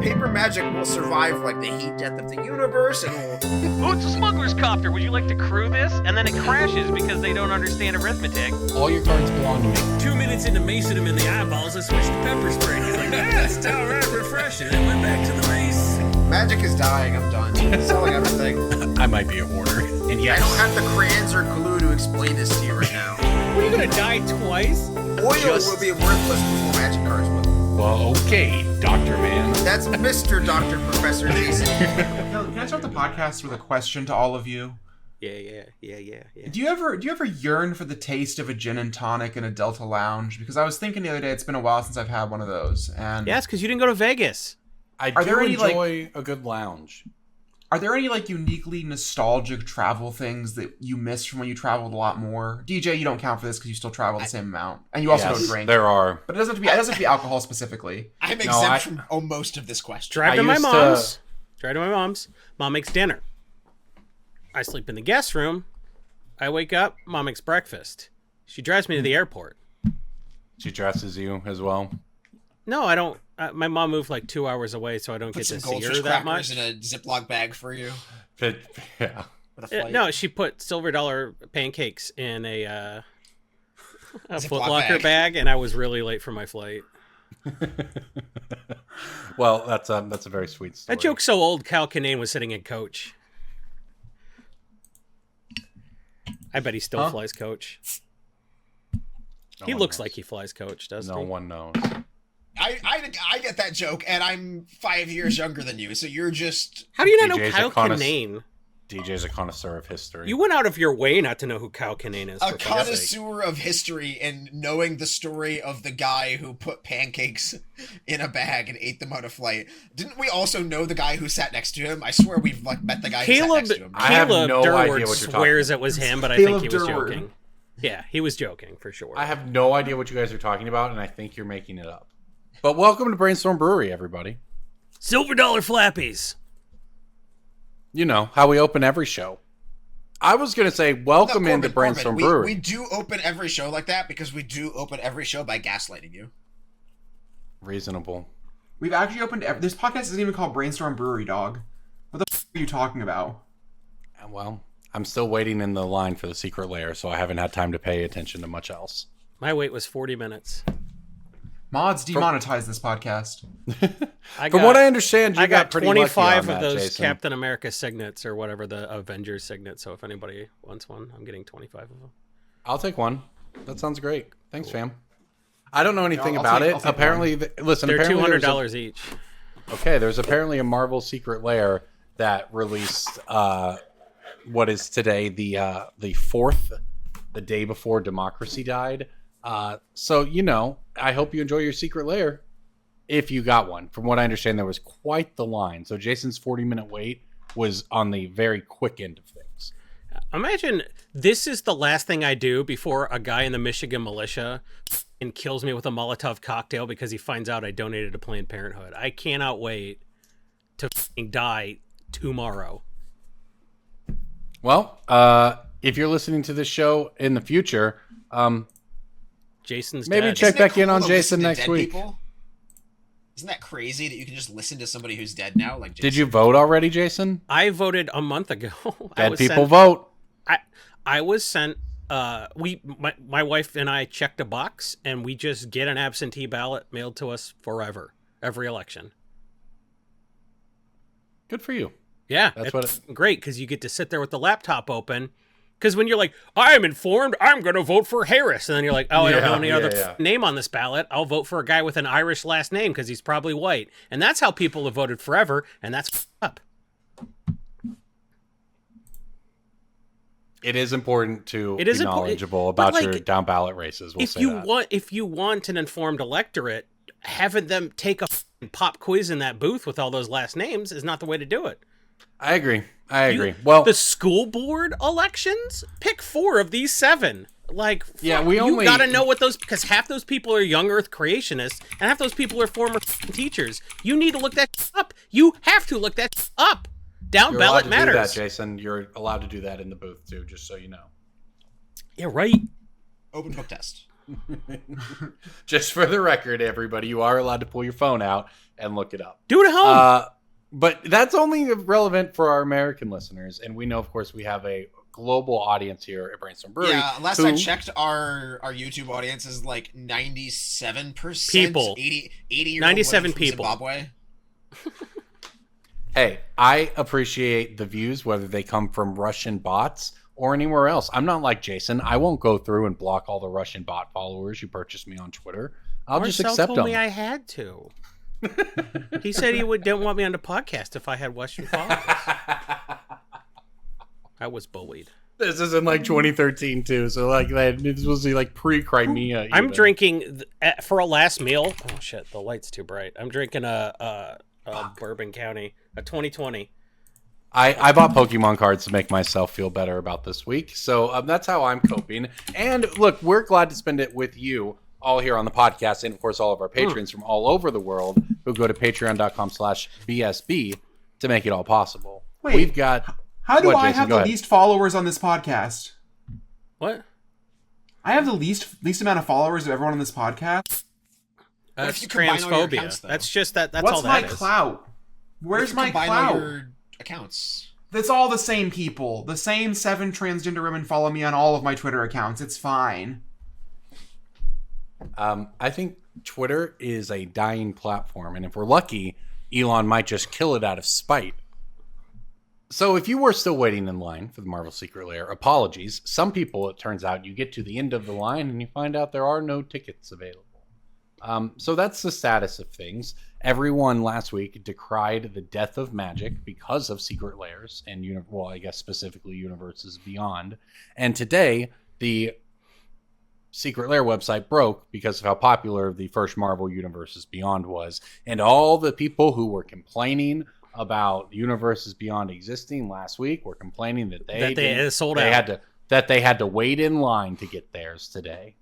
paper magic will survive like the heat death of the universe, and will... Oh, it's a smuggler's copter. Would you like to crew this? And then it crashes because they don't understand arithmetic. All your cards belong to me. 2 minutes into macing him in the eyeballs, I switched to pepper spray. He's like, yeah, it's downright refreshing. And went back to the mace. Magic is dying. I'm done. Selling everything. I might be a hoarder. And I yes, don't have the crayons or glue to explain this to you right now. What, are you gonna die twice? Oil will be worthless before magic cards will. well, okay, Dr. Man. That's Mr. Dr. Professor Jason. Can I start the podcast with a question to all of you? Yeah. Do you ever yearn for the taste of a gin and tonic in a Delta Lounge? Because I was thinking the other day, it's been a while since I've had one of those. And Yes, because you didn't go to Vegas. I Are do there any, enjoy a good lounge. are there any uniquely nostalgic travel things that you miss from when you traveled a lot more? DJ, you don't count for this because you still travel the same amount, and you also don't drink. There are. But it doesn't have to be alcohol specifically. I'm exempt from most of this question. Drive to my mom's. Drive to my mom's. Mom makes dinner. I sleep in the guest room. I wake up. Mom makes breakfast. She drives me to the airport. She dresses you as well. No, I don't. My mom moved 2 hours away, so I don't Put get some to see her goldfish that crackers much. in a Ziploc bag for you. Yeah. With a flight. No, she put silver dollar pancakes in a Ziploc Foot Locker bag, and I was really late for my flight. Well, that's a very sweet story. That joke's so old. Cal Kinane was sitting in coach. I bet he still flies coach. He looks like he flies coach, doesn't he? No one knows. I get that joke, and I'm 5 years younger than you, so you're just... How do you not know DJ's Kyle a connoisseur. Kinane? DJ's a connoisseur of history. You went out of your way not to know who Kyle Kinane is. A for fuck's sake. connoisseur of history and knowing the story of the guy who put pancakes in a bag and ate them on a flight. Didn't we also know the guy who sat next to him? I swear we've met the guy who sat next to him. I have Caleb no idea Durward what you're talking swears about. it was him, but I Caleb think he was Durward. joking. Yeah, he was joking for sure. I have no idea what you guys are talking about, and I think you're making it up. But welcome to Brainstorm Brewery, everybody. Silver dollar flappies. You know how we open every show. I was going to say welcome into Brainstorm Brewery. We do open every show like that because we do open every show by gaslighting you. Reasonable. We've actually opened... This podcast isn't even called Brainstorm Brewery, dog. What the f*** are you talking about? Well, I'm still waiting in the line for the secret lair, so I haven't had time to pay attention to much else. My wait was 40 minutes. Mods demonetize this podcast. From what I understand, you I got pretty lucky 25 on that, of those Jason. Captain America signets or whatever, the Avengers signets. So if anybody wants one, I'm getting 25 of them. I'll take one. That sounds great. Thanks, fam. I don't know anything I'll about take it. Apparently, listen. They're apparently $200 each. Okay, there's apparently a Marvel secret lair that released what is today the 4th, the day before democracy died. So I hope you enjoy your secret lair if you got one. From what I understand, there was quite the line. So Jason's 40-minute wait was on the very quick end of things. Imagine this is the last thing I do before a guy in the Michigan militia and kills me with a Molotov cocktail because he finds out I donated to Planned Parenthood. I cannot wait to die tomorrow. Well, if you're listening to this show in the future, Jason's maybe dead. check Isn't it back in cool on to Jason listen to next dead week. people? Isn't that crazy that you can just listen to somebody who's dead now? Like, Did you vote already, Jason? I voted a month ago. Dead people vote. I was sent. My wife and I checked a box, and we just get an absentee ballot mailed to us forever, every election. Good for you. Yeah, it's great because you get to sit there with the laptop open. Because when you're like, I'm informed, I'm going to vote for Harris. And then you're like, oh, I don't know any other name on this ballot. I'll vote for a guy with an Irish last name because he's probably white. And that's how people have voted forever. And that's up. It is important to be knowledgeable about your down ballot races. If you want an informed electorate, having them take a pop quiz in that booth with all those last names is not the way to do it. I agree. Well, the school board elections, pick 4 of these 7. Like, you got to know what those, because half those people are young Earth creationists, and half those people are former teachers. You need to look that up. You have to look that up. Down ballot matters. Do that, Jason. You're allowed to do that in the booth too, just so you know. Yeah, right. Open book test. Just for the record, everybody, you are allowed to pull your phone out and look it up. Do it at home. But that's only relevant for our American listeners. And we know, of course, we have a global audience here at Brainstorm Brewery. Yeah, last I checked, our YouTube audience is like 97% people. 80 year 97 old people. Zimbabwe. Hey, I appreciate the views, whether they come from Russian bots or anywhere else. I'm not like Jason. I won't go through and block all the Russian bot followers who purchased me on Twitter. I'll just accept told them. me I had to. He said he didn't want me on the podcast if I had Western followers. I was bullied. This is in like 2013 too, so like this was like pre-Crimea. I'm drinking for a last meal. Oh shit, the light's too bright. I'm drinking a Bourbon County, a 2020. I bought Pokemon cards to make myself feel better about this week, so that's how I'm coping. And look, we're glad to spend it with you all here on the podcast, and of course all of our patrons from all over the world who go to patreon.com/BSB to make it all possible. Wait, we've got. How do I Jason? have Go the ahead. least followers on this podcast? What? I have the least amount of followers of everyone on this podcast. What That's if you combine all your transphobia. accounts, though? That's just that. That's What's all my that is. clout? Where's If you my combine clout? all your accounts. That's all the same people. The same 7 transgender women follow me on all of my Twitter accounts. It's fine. I think Twitter is a dying platform, and if we're lucky, Elon might just kill it out of spite. So if you were still waiting in line for the Marvel Secret Lair, apologies. Some people, it turns out, you get to the end of the line and you find out there are no tickets available. So that's the status of things. Everyone last week decried the death of magic because of Secret Lairs and, well, I guess specifically Universes Beyond. And today, the Secret Lair website broke because of how popular the first Marvel Universes Beyond was. And all the people who were complaining about Universes Beyond existing last week were complaining that they sold out. They had to wait in line to get theirs today.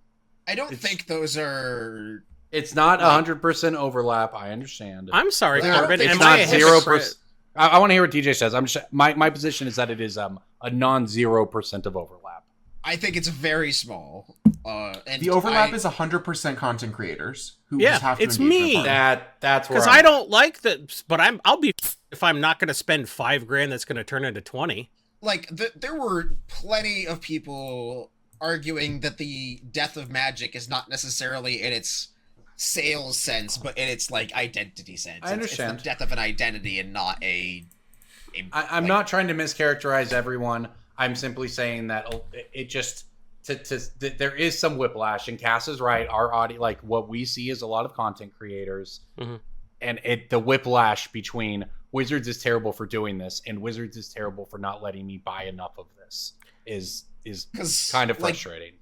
I don't think those are. It's not 100% overlap. I understand. I'm sorry, Well, Corbin. It's Am I not a 0%. hypocrite? I want to hear what DJ says. My position is that it is a non-0% of overlap. I think it's very small. And The overlap is 100% content creators who Yeah, just have to it's engage me. their fun. That's where Because I don't like that, but I'll be if I'm not going to spend $5,000 that's going to turn into 20. like there were plenty of people arguing that the death of magic is not necessarily in its sales sense, but in its like identity sense. I understand. It's the death of an identity and not I'm not trying to mischaracterize everyone. I'm simply saying that it just there is some whiplash, and Cass is right. Our audience, like what we see, is a lot of content creators, and the whiplash between Wizards is terrible for doing this and Wizards is terrible for not letting me buy enough of this is kind of frustrating.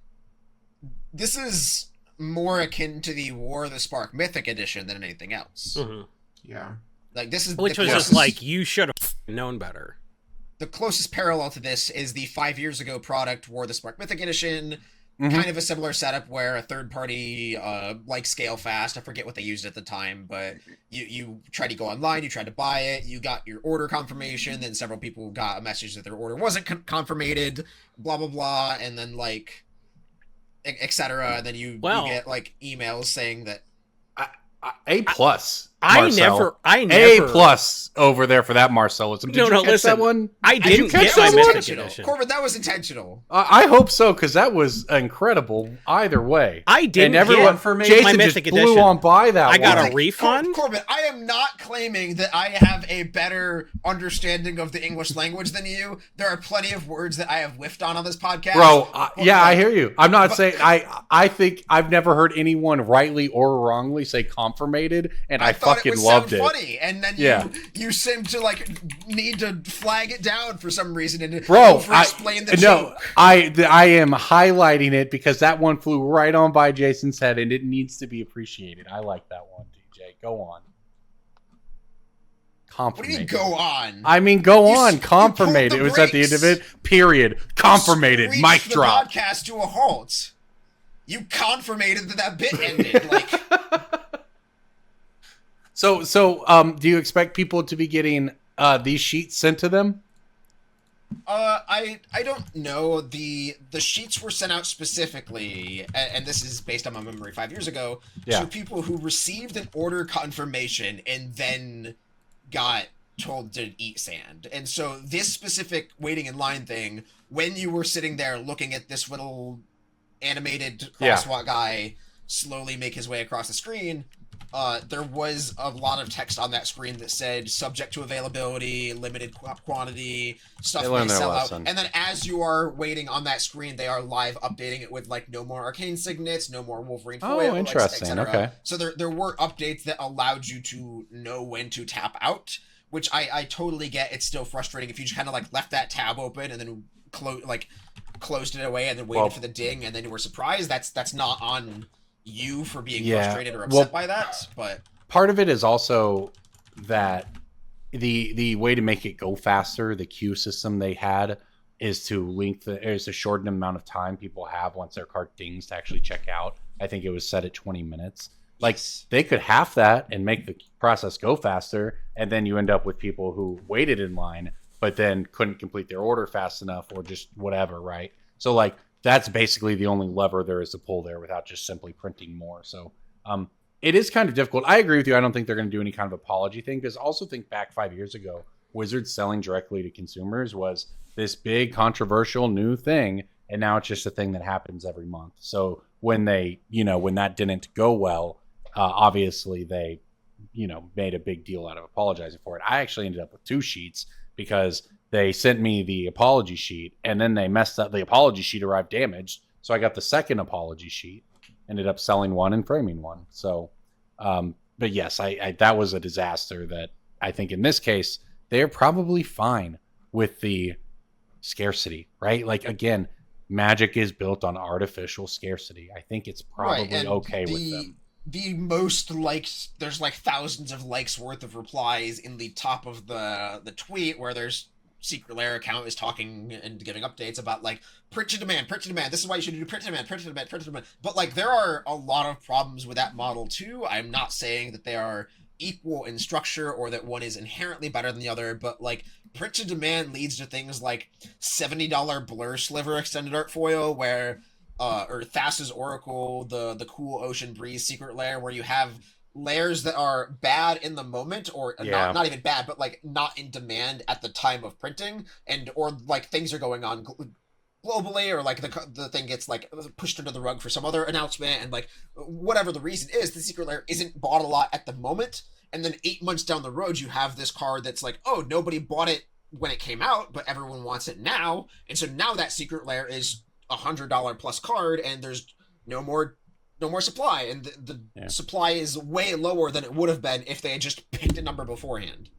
Like, this is more akin to the War of the Spark Mythic Edition than anything else. Yeah. Like this is Which the was just closest- like, you should have known better. the closest parallel to this is the 5 years ago product War of the Spark Mythic Edition. Mm-hmm. Kind of a similar setup where a third party, like Scale Fast, I forget what they used at the time, but you tried to go online, you tried to buy it, you got your order confirmation, then several people got a message that their order wasn't confirmated, blah, blah, blah, and then, like, etc. And then you get, like, emails saying that... A plus. I Marcel. never. A plus over there for that Marcellism. Did you catch listen. that one? I Did you didn't catch get my that one? Mythic Edition. Corbin, that was intentional. I hope so, because that was incredible either way. I didn't and everyone, get my Jason Mythic just blew Edition. on by that I got one. a refund? Corbin, I am not claiming that I have a better understanding of the English language than you. There are plenty of words that I have whiffed on this podcast. Bro, I hear you. I'm not saying... I think I've never heard anyone rightly or wrongly say Comformated, and I thought fucking it would loved sound it. funny, and then you seem to like need to flag it down for some reason and Bro, explain the joke. I am highlighting it because that one flew right on by Jason's head, and it needs to be appreciated. I like that one, DJ. Go on. What do you mean, go on? I mean, go on. You Comformated. pulled It the was at the end of it. brakes. Period. Comformated. Screeched Mic the drop. podcast to a halt. You confirmated that bit ended. Like, So, do you expect people to be getting these sheets sent to them? I don't know. The sheets were sent out specifically, and this is based on my memory 5 years ago, Yeah. to people who received an order confirmation and then got told to eat sand. And so this specific waiting in line thing, when you were sitting there looking at this little animated crosswalk guy slowly make his way across the screen, there was a lot of text on that screen that said subject to availability, limited quantity, stuff may sell out. And then as you are waiting on that screen, they are live updating it with like no more arcane signets, no more Wolverine foil. Oh, interesting. Like, okay. So there were updates that allowed you to know when to tap out, which I totally get. It's still frustrating if you just kind of like left that tab open and then closed it away and then waited for the ding and then you were surprised. That's not on you for being frustrated or upset by that, but part of it is also that the way to make it go faster, the queue system they had, is to shorten the amount of time people have once their cart dings to actually check out. I think it was set at 20 minutes. Like, they could half that and make the process go faster, and then you end up with people who waited in line but then couldn't complete their order fast enough or just whatever, right? So, like, that's basically the only lever there is to pull there without just simply printing more. So it is kind of difficult. I agree with you. I don't think they're going to do any kind of apology thing, because also think back 5 years ago, Wizards selling directly to consumers was this big controversial new thing, and now it's just a thing that happens every month. So when when that didn't go well, obviously they, made a big deal out of apologizing for it. I actually ended up with 2 sheets because they sent me the apology sheet and then they messed up. The apology sheet arrived damaged. So I got the second apology sheet, ended up selling one and framing one. So, but yes, I that was a disaster that I think in this case, they're probably fine with the scarcity, right? Like, again, Magic is built on artificial scarcity. I think it's probably okay with them. The most likes, there's like thousands of likes worth of replies in the top of the tweet where there's Secret Lair account is talking and giving updates about like print to demand. This is why you should do print to demand. But like, there are a lot of problems with that model too. I'm not saying that they are equal in structure or that one is inherently better than the other, but like print to demand leads to things like $70 blur sliver extended art foil where or Thassa's Oracle, the cool Ocean Breeze Secret Lair, where you have layers that are bad in the moment or not even bad, but like not in demand at the time of printing, and or like things are going on globally, or like the thing gets like pushed under the rug for some other announcement, and like whatever the reason is, the Secret Lair isn't bought a lot at the moment, and then 8 months down the road you have this card that's like, oh, nobody bought it when it came out, but everyone wants it now, and so now that Secret Lair is $100 plus card, and there's no more supply, and the supply is way lower than it would have been if they had just picked a number beforehand.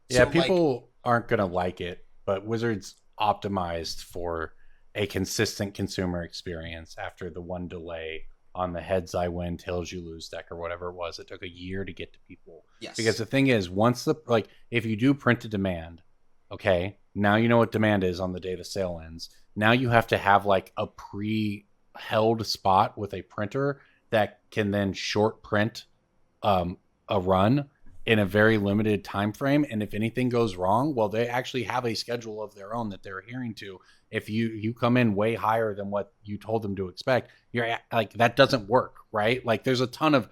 Yeah, so people aren't gonna like it, but Wizards optimized for a consistent consumer experience after the one delay on the Heads I Win, Tails You Lose deck or whatever it was. It took a year to get to people. Yes. Because the thing is, once if you do print to demand, okay, now you know what demand is on the day the sale ends. Now you have to have like a pre-held spot with a printer that can then short print a run in a very limited time frame. And if anything goes wrong, well, they actually have a schedule of their own that they're adhering to. If you come in way higher than what you told them to expect, you're like, that doesn't work, right? Like, there's a ton of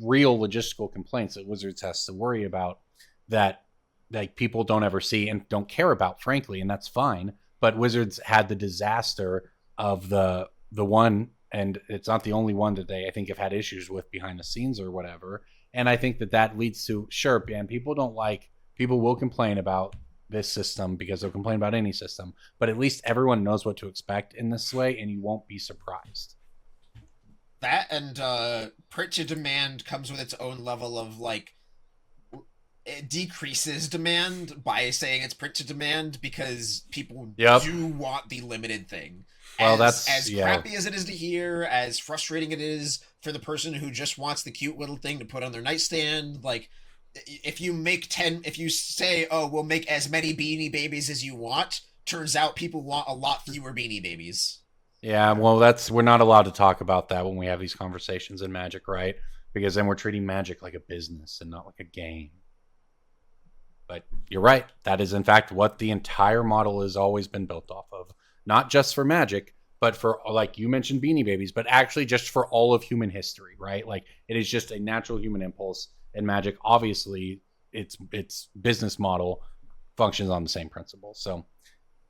real logistical complaints that Wizards has to worry about that like people don't ever see and don't care about, frankly, and that's fine. But Wizards had the disaster of the one, and it's not the only one that they, I think, have had issues with behind the scenes or whatever. And I think that leads to, sure, man, people will complain about this system because they'll complain about any system, but at least everyone knows what to expect in this way, and you won't be surprised. That and print to demand comes with its own level of like, it decreases demand by saying it's print to demand because people do want the limited thing. Well, that's crappy as it is to hear, as frustrating it is for the person who just wants the cute little thing to put on their nightstand. Like, if you say, oh, we'll make as many Beanie Babies as you want, turns out people want a lot fewer Beanie Babies. Yeah, well, we're not allowed to talk about that when we have these conversations in Magic, right? Because then we're treating Magic like a business and not like a game. But you're right. That is, in fact, what the entire model has always been built off of. Not just for Magic, but for, like you mentioned, Beanie Babies, but actually just for all of human history, right? Like, it is just a natural human impulse. And Magic, obviously, its business model functions on the same principle. So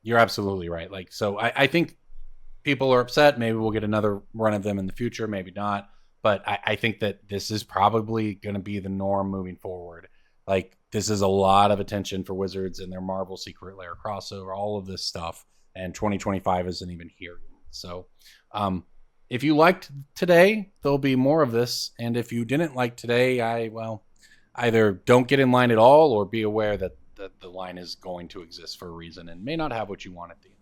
you're absolutely right. Like, so I think people are upset. Maybe we'll get another run of them in the future. Maybe not. But I think that this is probably going to be the norm moving forward. Like, this is a lot of attention for Wizards and their Marvel Secret Lair crossover, all of this stuff. And 2025 isn't even here. So if you liked today, there'll be more of this. And if you didn't like today, either don't get in line at all or be aware that the line is going to exist for a reason and may not have what you want at the end.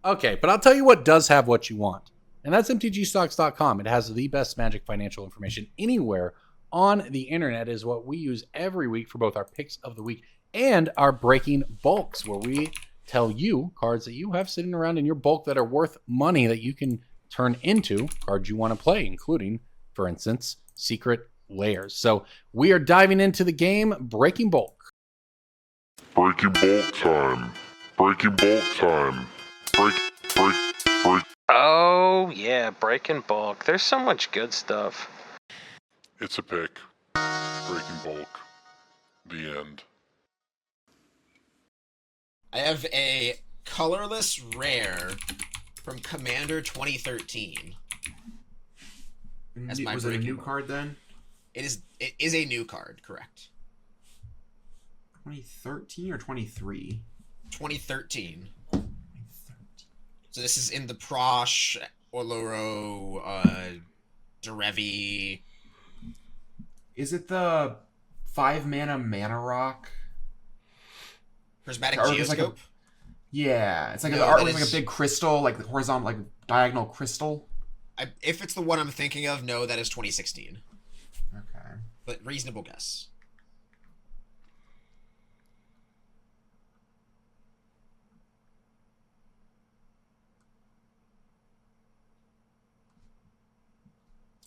Okay, but I'll tell you what does have what you want. And that's MTGstocks.com. It has the best Magic financial information anywhere on the internet. Is what we use every week for both our picks of the week and our breaking bulks, where we tell you cards that you have sitting around in your bulk that are worth money that you can turn into cards you want to play, including, for instance, Secret Lairs. So we are diving into the game Breaking Bulk. Breaking bulk time. Breaking bulk time. Break. Oh, yeah, breaking bulk. There's so much good stuff. It's a pick. Breaking bulk. The end. I have a colorless rare from Commander 2013. That's my Was it a breaking new bulk. card then? It is a new card, correct? 2013 or 23? 2013. So this is in the Prosh, Oloro, Derevi. Is it the 5-mana rock? Prismatic Or it's like Geoscope? Yeah, it's like No, the art that was like a is- big crystal, like the horizontal, like diagonal crystal. If it's the one I'm thinking of, no, that is 2016. Okay. But reasonable guess.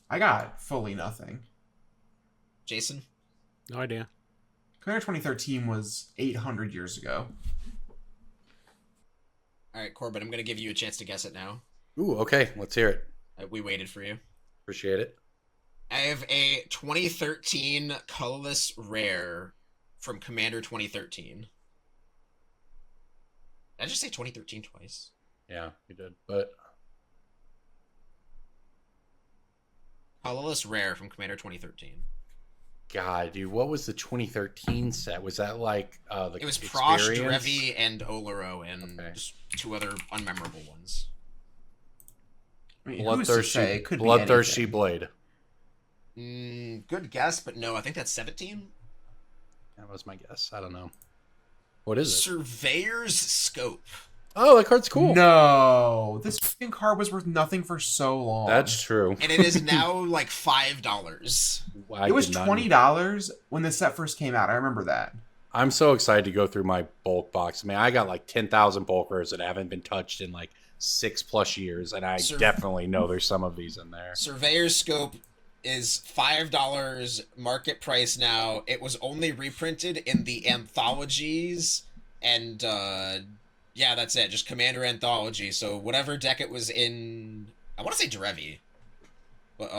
I got fully nothing. Jason? No idea. Commander 2013 was 800 years ago. Alright, Corbin, I'm going to give you a chance to guess it now. Ooh, okay. Let's hear it. We waited for you. Appreciate it. I have a 2013 colorless rare from Commander 2013. Did I just say 2013 twice? Yeah, you did. But Colorless rare from Commander 2013. God, dude, what was the 2013 set? Was that like the It was Prosh, experience? Derevi, and Oloro, and Okay. just two other unmemorable ones. I mean, who's to say? It could be Bloodthirsty anything. Blade. Good guess, but no, I think that's 17. That was my guess. I don't know. What is it? Surveyor's Scope. Oh, that card's cool. No, this fucking card was worth nothing for so long. That's true. And it is now like $5. I It was did not- $20 when the set first came out. I remember that. I'm so excited to go through my bulk box. I mean, I got like 10,000 bulkers that haven't been touched in like 6+ years, and I definitely know there's some of these in there. Surveyor's Scope is $5 market price now. It was only reprinted in the anthologies, and yeah, that's it. Just Commander Anthology. So whatever deck it was in, I want to say Derevi, but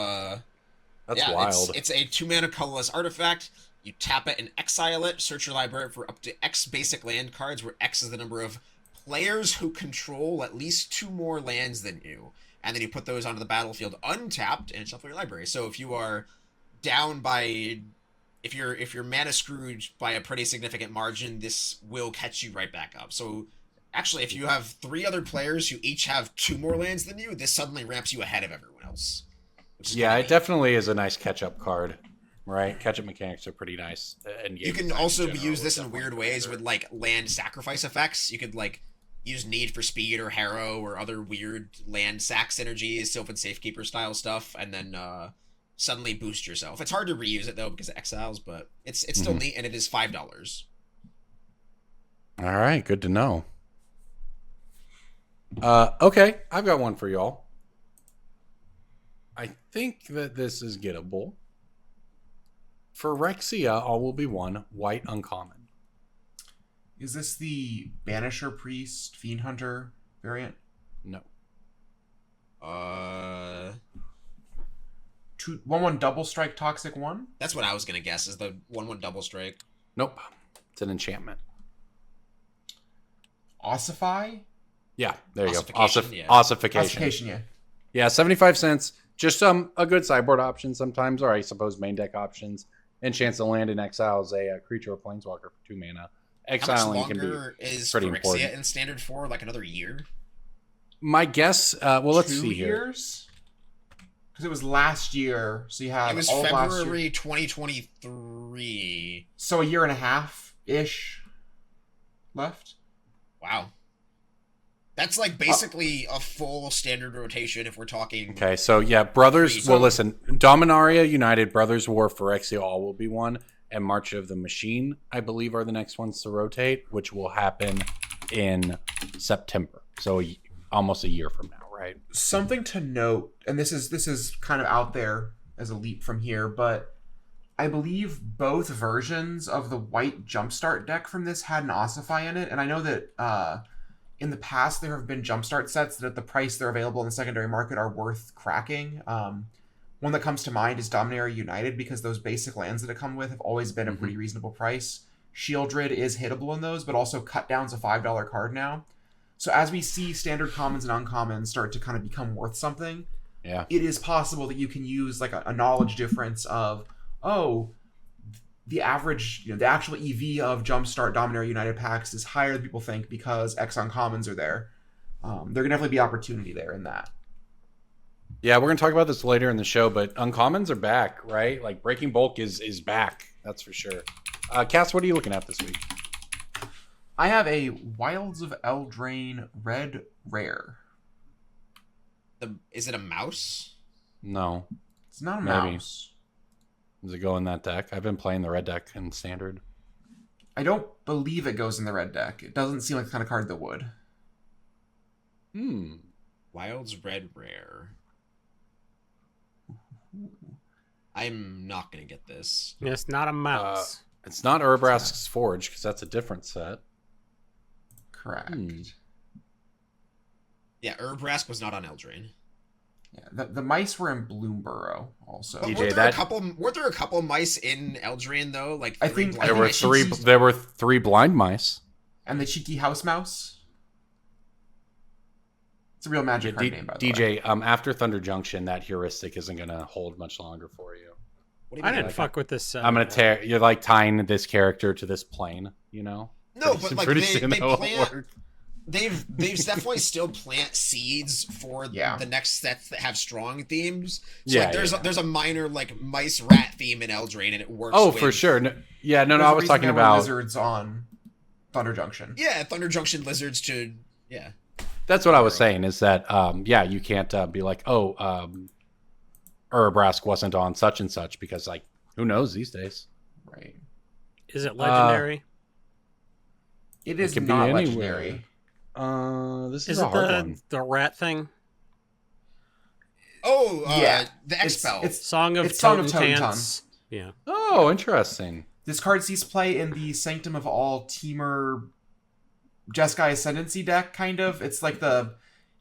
That's yeah, wild. It's a 2-mana colorless artifact. You tap it and exile it. Search your library for up to X basic land cards, where X is the number of players who control at least 2 more lands than you. And then you put those onto the battlefield untapped and shuffle your library. So if you are down by, if you're mana screwed by a pretty significant margin, this will catch you right back up. So actually, if you have 3 other players who each have 2 more lands than you, this suddenly ramps you ahead of everyone else. Which is Yeah, kinda it neat. definitely is a nice catch-up card, right? Catch-up mechanics are pretty nice. And You can also use this in weird ways with like land sacrifice effects. You could like use Need for Speed or Harrow or other weird land sack synergies, Sylvan Safekeeper style stuff, and then suddenly boost yourself. It's hard to reuse it though because of exiles, but it's still neat, and it is $5. All right, good to know. Okay, I've got one for y'all. I think that this is gettable. Phyrexia, all will be one. White uncommon. Is this the Banisher Priest Fiend Hunter variant? No. 1/1 double strike toxic 1? That's what I was gonna guess. Is the 1/1 double strike? Nope. It's an enchantment. Ossify? Yeah, there you go. Ossification, yeah. Ossification. Ossification, yeah. Yeah, 75 cents. Just a good sideboard option sometimes, or I suppose main deck options. Enchants to land and exiles a creature or planeswalker for 2 mana. How much Exiling can longer be is pretty Phyrexia important. in standard for? Like another year? My guess, well, let's 2 see here. years? Because it was last year, so you have It was all of last year. February 2023. So a year and a half-ish left? Wow. That's like basically a full standard rotation if we're talking. Okay, so yeah, Brothers. So- Well, listen, Dominaria United, Brothers War, Phyrexia, all will be one, and March of the Machine, I believe, are the next ones to rotate, which will happen in September. So almost a year from now, right? Something to note, and this is kind of out there as a leap from here, but I believe both versions of the white Jumpstart deck from this had an Ossify in it, and I know that in the past there have been Jumpstart sets that at the price they're available in the secondary market are worth cracking. One that comes to mind is Dominaria United, because those basic lands that it come with have always been a pretty reasonable price. Shieldred is hittable in those, but also Cut Down's a $5 card now. So as we see standard commons and uncommons start to kind of become worth something, Yeah. it is possible that you can use like a knowledge difference of, oh, the average, the actual EV of Jumpstart Dominaria United packs is higher than people think because X uncommons are there. There can definitely be opportunity there in that. Yeah, we're going to talk about this later in the show, but uncommons are back, right? Like Breaking Bulk is back, that's for sure. Cass, what are you looking at this week? I have a Wilds of Eldraine red rare. Is it a mouse? No. It's not a Maybe. mouse. Does it go in that deck? I've been playing the red deck in standard. I don't believe it goes in the red deck. It doesn't seem like the kind of card that would. Wild's red rare. I'm not gonna get this. It's not a mouse. It's not Urabrask's Forge, because that's a different set. Correct. Yeah, Urbrask was not on Eldraine. Yeah, the mice were in Bloomburrow also. But DJ, were there a couple mice in Eldraine though? Like I three think- blind There were mice? three. There were 3 blind mice. And the cheeky house mouse. It's a real magic card name, by the way. DJ, after Thunder Junction, that heuristic isn't going to hold much longer for you. What do you I mean? didn't fuck with this. I'm going to tear. You're like tying this character to this plane, you know? No, but like Pretty they soon that will plant. work. They've definitely still plant seeds for the next sets that have strong themes. So like there's a minor like mice rat theme in Eldraine and it works. Oh, with, for sure. No, I There's was a reason talking there were about lizards on Thunder Junction. Yeah, Thunder Junction lizards to That's what I was saying is that you can't be like, Urabrask wasn't on such and such because like who knows these days. Right. Is it legendary? It is can be not anywhere. legendary. This Is is a it hard one. the rat thing? Yeah. the Expel. It's Song of It's Song of Totem Totem Tans. Yeah. Oh, interesting. this card sees play in the Sanctum of All Teamer Jeskai Ascendancy deck, kind of. It's like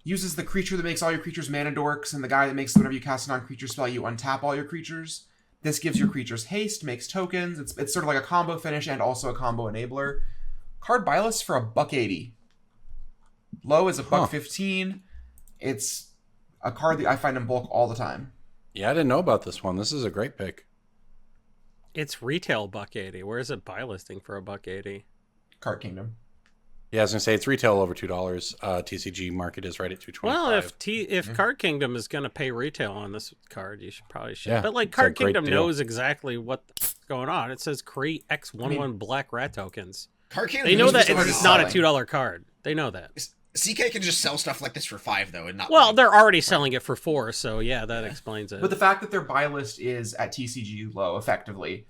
uses the creature that makes all your creatures mana dorks, and the guy that makes whenever you cast a non-creature spell, you untap all your creatures. This gives your creatures haste, makes tokens. It's sort of like a combo finish and also a combo enabler. Card buy list for $1.80. Low is $1.15. It's a card that I find in bulk all the time. Yeah, I didn't know about this one. This is a great pick. It's retail $1.80. Where is it buy listing for $1.80? Card Kingdom. Yeah, I was gonna say it's retail over $2. TCG market is right at $2.25. Well, if Card Kingdom is going to pay retail on this card, you should probably. Yeah, but like it's a Card great Kingdom deal. knows exactly what's going on. It says create X11 black rat tokens. Card Kingdom They know that usually it's starts not a selling. $2 card. They know that. CK can just sell stuff like this for $5 though, and not. Well, like- they're already selling it for $4, so yeah, that explains it. But the fact that their buy list is at TCG low, effectively,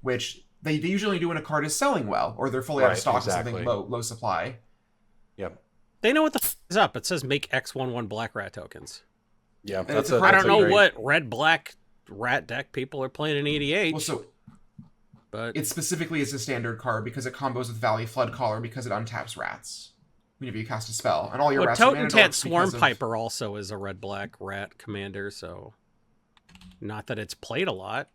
which they usually do when a card is selling well, or they're fully out of Right, stock exactly. with something low supply. Yep. They know what the is up. It says make X11 black rat tokens. Yeah, it's a I That's don't know great- what red black rat deck people are playing in EDH. Well, so But it specifically is a standard card because it combos with Valley Flood Caller because it untaps rats whenever you cast a spell, and all your rats are mana Totentat dorks Swarm because of- Piper also is a red-black rat commander, so not that it's played a lot.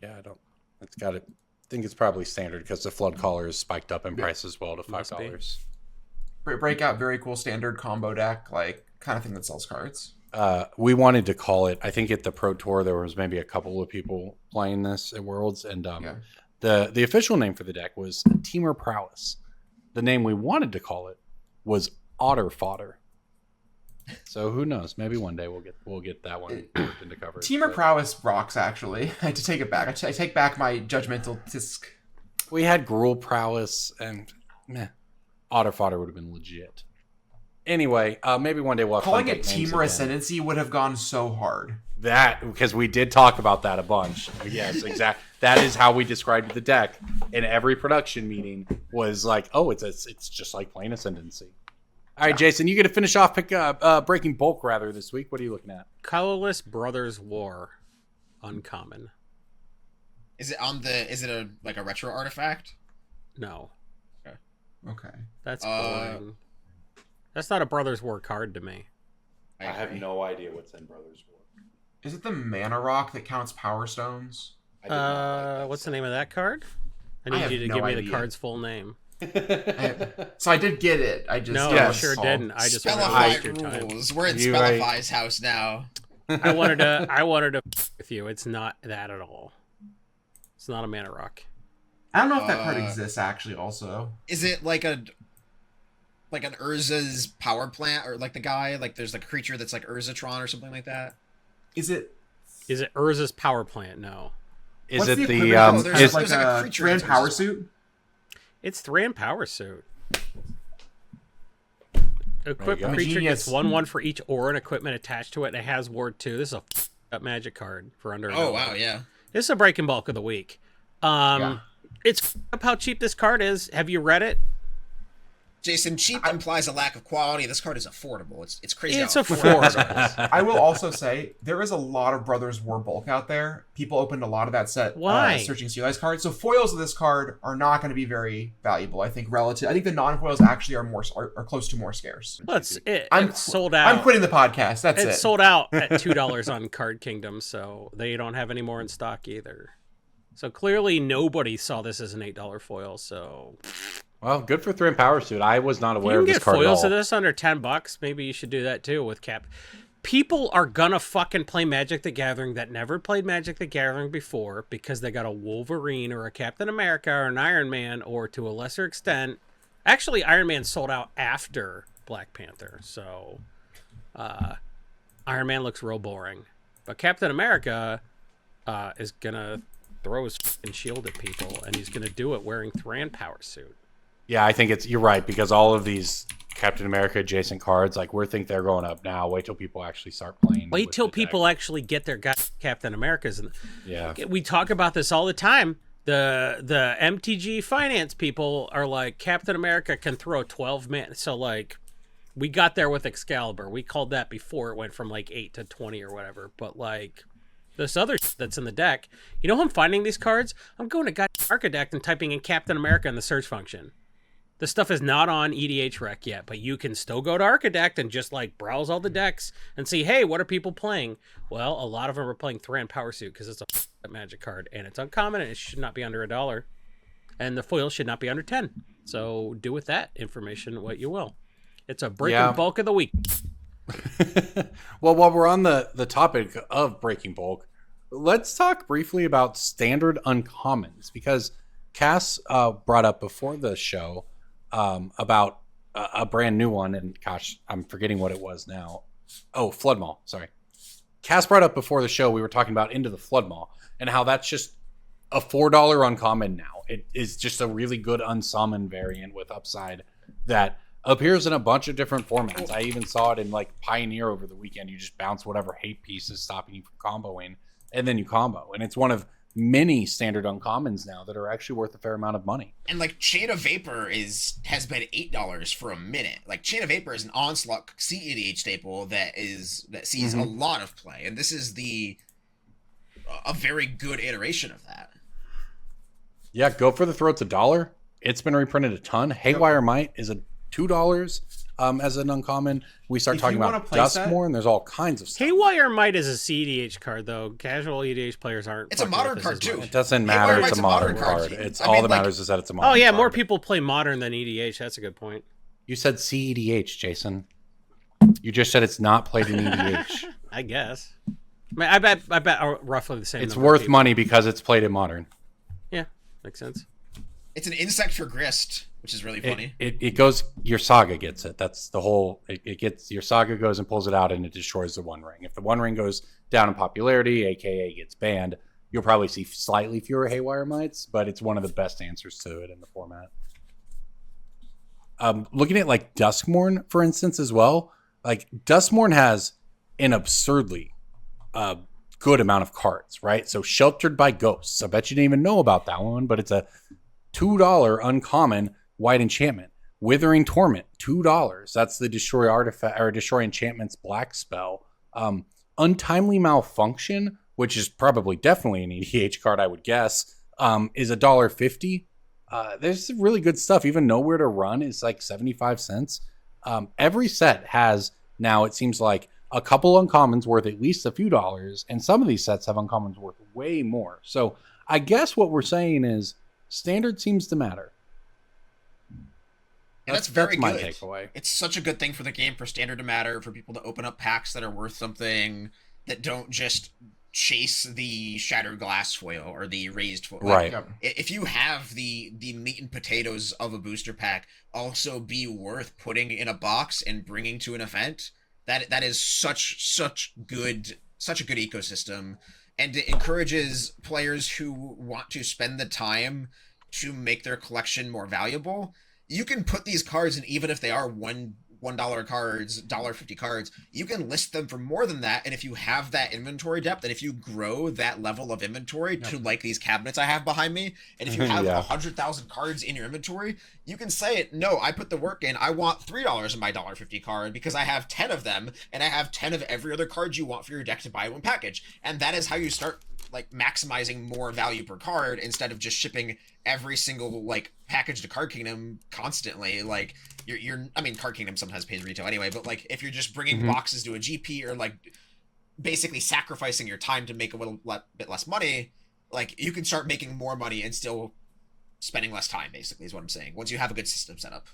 Yeah, I don't. It's got it. I think it's probably standard because the Flood Caller is spiked up in Yeah. price as well to Must be. $5. Breakout, very cool standard combo deck, like kind of thing that sells cards. We wanted to call it. I think at the Pro Tour there was maybe a couple of people playing this at Worlds, and the official name for the deck was Teamer Prowess. The name we wanted to call it was Otter Fodder. So who knows? Maybe one day we'll get that one worked into coverage. Teamer Prowess rocks, actually. I had to take it back. I take back my judgmental tisk. We had Gruul Prowess, and Otter Fodder would have been legit. Anyway, maybe one day we'll have Calling fun it deck names Teamer again. Ascendancy would have gone so hard. That, because we did talk about that a bunch. Yes, exactly. That is how we described the deck in every production meeting. Was like, oh, it's just like plain Ascendancy. All right, Jason, you get to finish off Breaking Bulk rather this week. What are you looking at? Colorless Brothers War, uncommon. Is it a retro artifact? No, Okay. that's boring. That's not a Brothers War card to me. I have no idea what's in Brothers War. Is it the mana rock that counts power stones? What's the name of that card? I need have you to no give me the idea. card's full name. So I did get it. I just No, yeah, I sure didn't. I just wanted to waste your time. rules. We're in You- Spellify's house now. I wanted to with you. It's not that at all. It's not a mana rock. I don't know if that card exists actually. Also, Is it like an Urza's power plant, or like the guy, like there's like a creature that's like Urzatron or something like that? is it? Is it Urza's power plant? No. Is What's it the equivalent of- there's- is like there's like a a creature Grand that's Power Urza's Suit? It's 3 and power suit. Equip go. a creature Genius. gets 1/1 for each aura and equipment attached to it, and it has ward 2. This is a up magic card for under. Oh wow, yeah. This is a breaking bulk of the week. It's up how cheap this card is. Have you read it? Jason, cheap implies a lack of quality. This card is affordable. It's crazy. It's how affordable this card is. I will also say there is a lot of Brothers War bulk out there. People opened a lot of that set. Why? Searching Steelized cards. So foils of this card are not going to be very valuable. I think relative. I think the non-foils actually are close to more scarce. Well, it's I'm sold out. I'm quitting the podcast. That's It's it. sold out at $2 on Card Kingdom, so they don't have any more in stock either. So clearly nobody saw this as an $8 foil. So Well, good for 3 and Power Suit. I was not if aware you of can this get card at foils all. of this under $10. Maybe you should do that too with Cap. People are gonna fucking play Magic the Gathering that never played Magic the Gathering before because they got a Wolverine or a Captain America or an Iron Man, or to a lesser extent, actually Iron Man sold out after Black Panther. So Iron Man looks real boring, but Captain America is gonna throw his fucking shield at people, and he's gonna do it wearing Thran Power Suit. Yeah, I think you're right, because all of these Captain America adjacent cards, like we think they're going up now. Wait till people actually start playing. Wait with till the people deck. actually get their Captain Americas. And Yeah. we talk about this all the time. The MTG finance people are like, Captain America can throw 12 men. So like, we got there with Excalibur. We called that before it went from like 8 to 20 or whatever. But like, this other that's in the deck, you know how I'm finding these cards? I'm going to Architect and typing in Captain America in the search function. This stuff is not on EDH Rec yet, but you can still go to Architect and just like browse all the decks and see, hey, what are people playing? Well, a lot of them are playing Thran Power Suit because it's a magic card and it's uncommon and it should not be under $1. And the foil should not be under 10. So do with that information what you will. It's a breaking bulk of the week. Well, while we're on the topic of breaking bulk, let's talk briefly about standard uncommons, because Cass brought up before the show about a brand new one, and gosh, I'm forgetting what it was now. Oh, Flood Maw, sorry. Cass brought up before the show, we were talking about Into the Flood Maw, and how that's just a $4 uncommon now. It is just a really good unsummoned variant with upside that appears in a bunch of different formats. I even saw it in like Pioneer over the weekend. You just bounce whatever hate piece is stopping you from comboing, and then you combo. And it's one of many standard uncommons now that are actually worth a fair amount of money. And like Chain of Vapor has been $8 for a minute. Like Chain of Vapor is an Onslaught CEDH staple that sees a lot of play, and this is a very good iteration of that. Yeah, Go for the Throat's $1. It's been reprinted a ton. Haywire Might is $2 as an uncommon. We start If talking you want about a playset- Duskmore, and there's all kinds of stuff. Haywire Might is a CEDH card, though. Casual EDH players aren't. It's a fucking modern with card, this as too. much. It doesn't Haywire matter. Might's It's a a modern modern card. card. It's I all mean, that like- matters is that it's a modern Oh, yeah, card. more people play modern than EDH. That's a good point. You said CEDH, Jason. You just said it's not played in EDH. I guess. I bet roughly the same. It's number of worth people. money because it's played in modern. Yeah, makes sense. It's an insect for grist, which is really funny. It goes. Your Saga gets it. That's the whole. It gets your Saga goes and pulls it out, and it destroys the One Ring. If the One Ring goes down in popularity, aka gets banned, you'll probably see slightly fewer Haywire Mites, but it's one of the best answers to it in the format. Looking at like Duskmorn, for instance, as well. Like Duskmorn has an absurdly good amount of cards, right? So Sheltered by Ghosts. I bet you didn't even know about that one, but it's a $2 uncommon white enchantment. Withering Torment, $2. That's the destroy artifact or destroy enchantments black spell. Untimely Malfunction, which is probably definitely an EDH card, I would guess, is $1.50. There's some really good stuff. Even Nowhere to Run is like 75 cents. Every set has now, it seems like, a couple uncommons worth at least a few dollars, and some of these sets have uncommons worth way more. So I guess what we're saying is standard seems to matter. And that's very my good. takeaway. It's such a good thing for the game for standard to matter, for people to open up packs that are worth something, that don't just chase the shattered glass foil or the raised foil. Right. Yep. If you have the meat and potatoes of a booster pack also be worth putting in a box and bringing to an event, that is such a good ecosystem, and it encourages players who want to spend the time to make their collection more valuable. You can put these cards in, even if they are $1 cards, $1.50 cards, you can list them for more than that. And if you have that inventory depth, and if you grow that level of inventory to like these cabinets I have behind me, and if you have Yeah. 100,000 cards in your inventory, you can say, no, I put the work in. I want $3 in my $1.50 card because I have 10 of them, and I have 10 of every other card you want for your deck to buy one package. And that is how you start like maximizing more value per card, instead of just shipping every single like package to Card Kingdom constantly. Like you're I mean, Card Kingdom sometimes pays retail anyway, but like if you're just bringing boxes to a GP, or like basically sacrificing your time to make a little bit less money, like you can start making more money and still spending less time, basically, is what I'm saying, once you have a good system set up.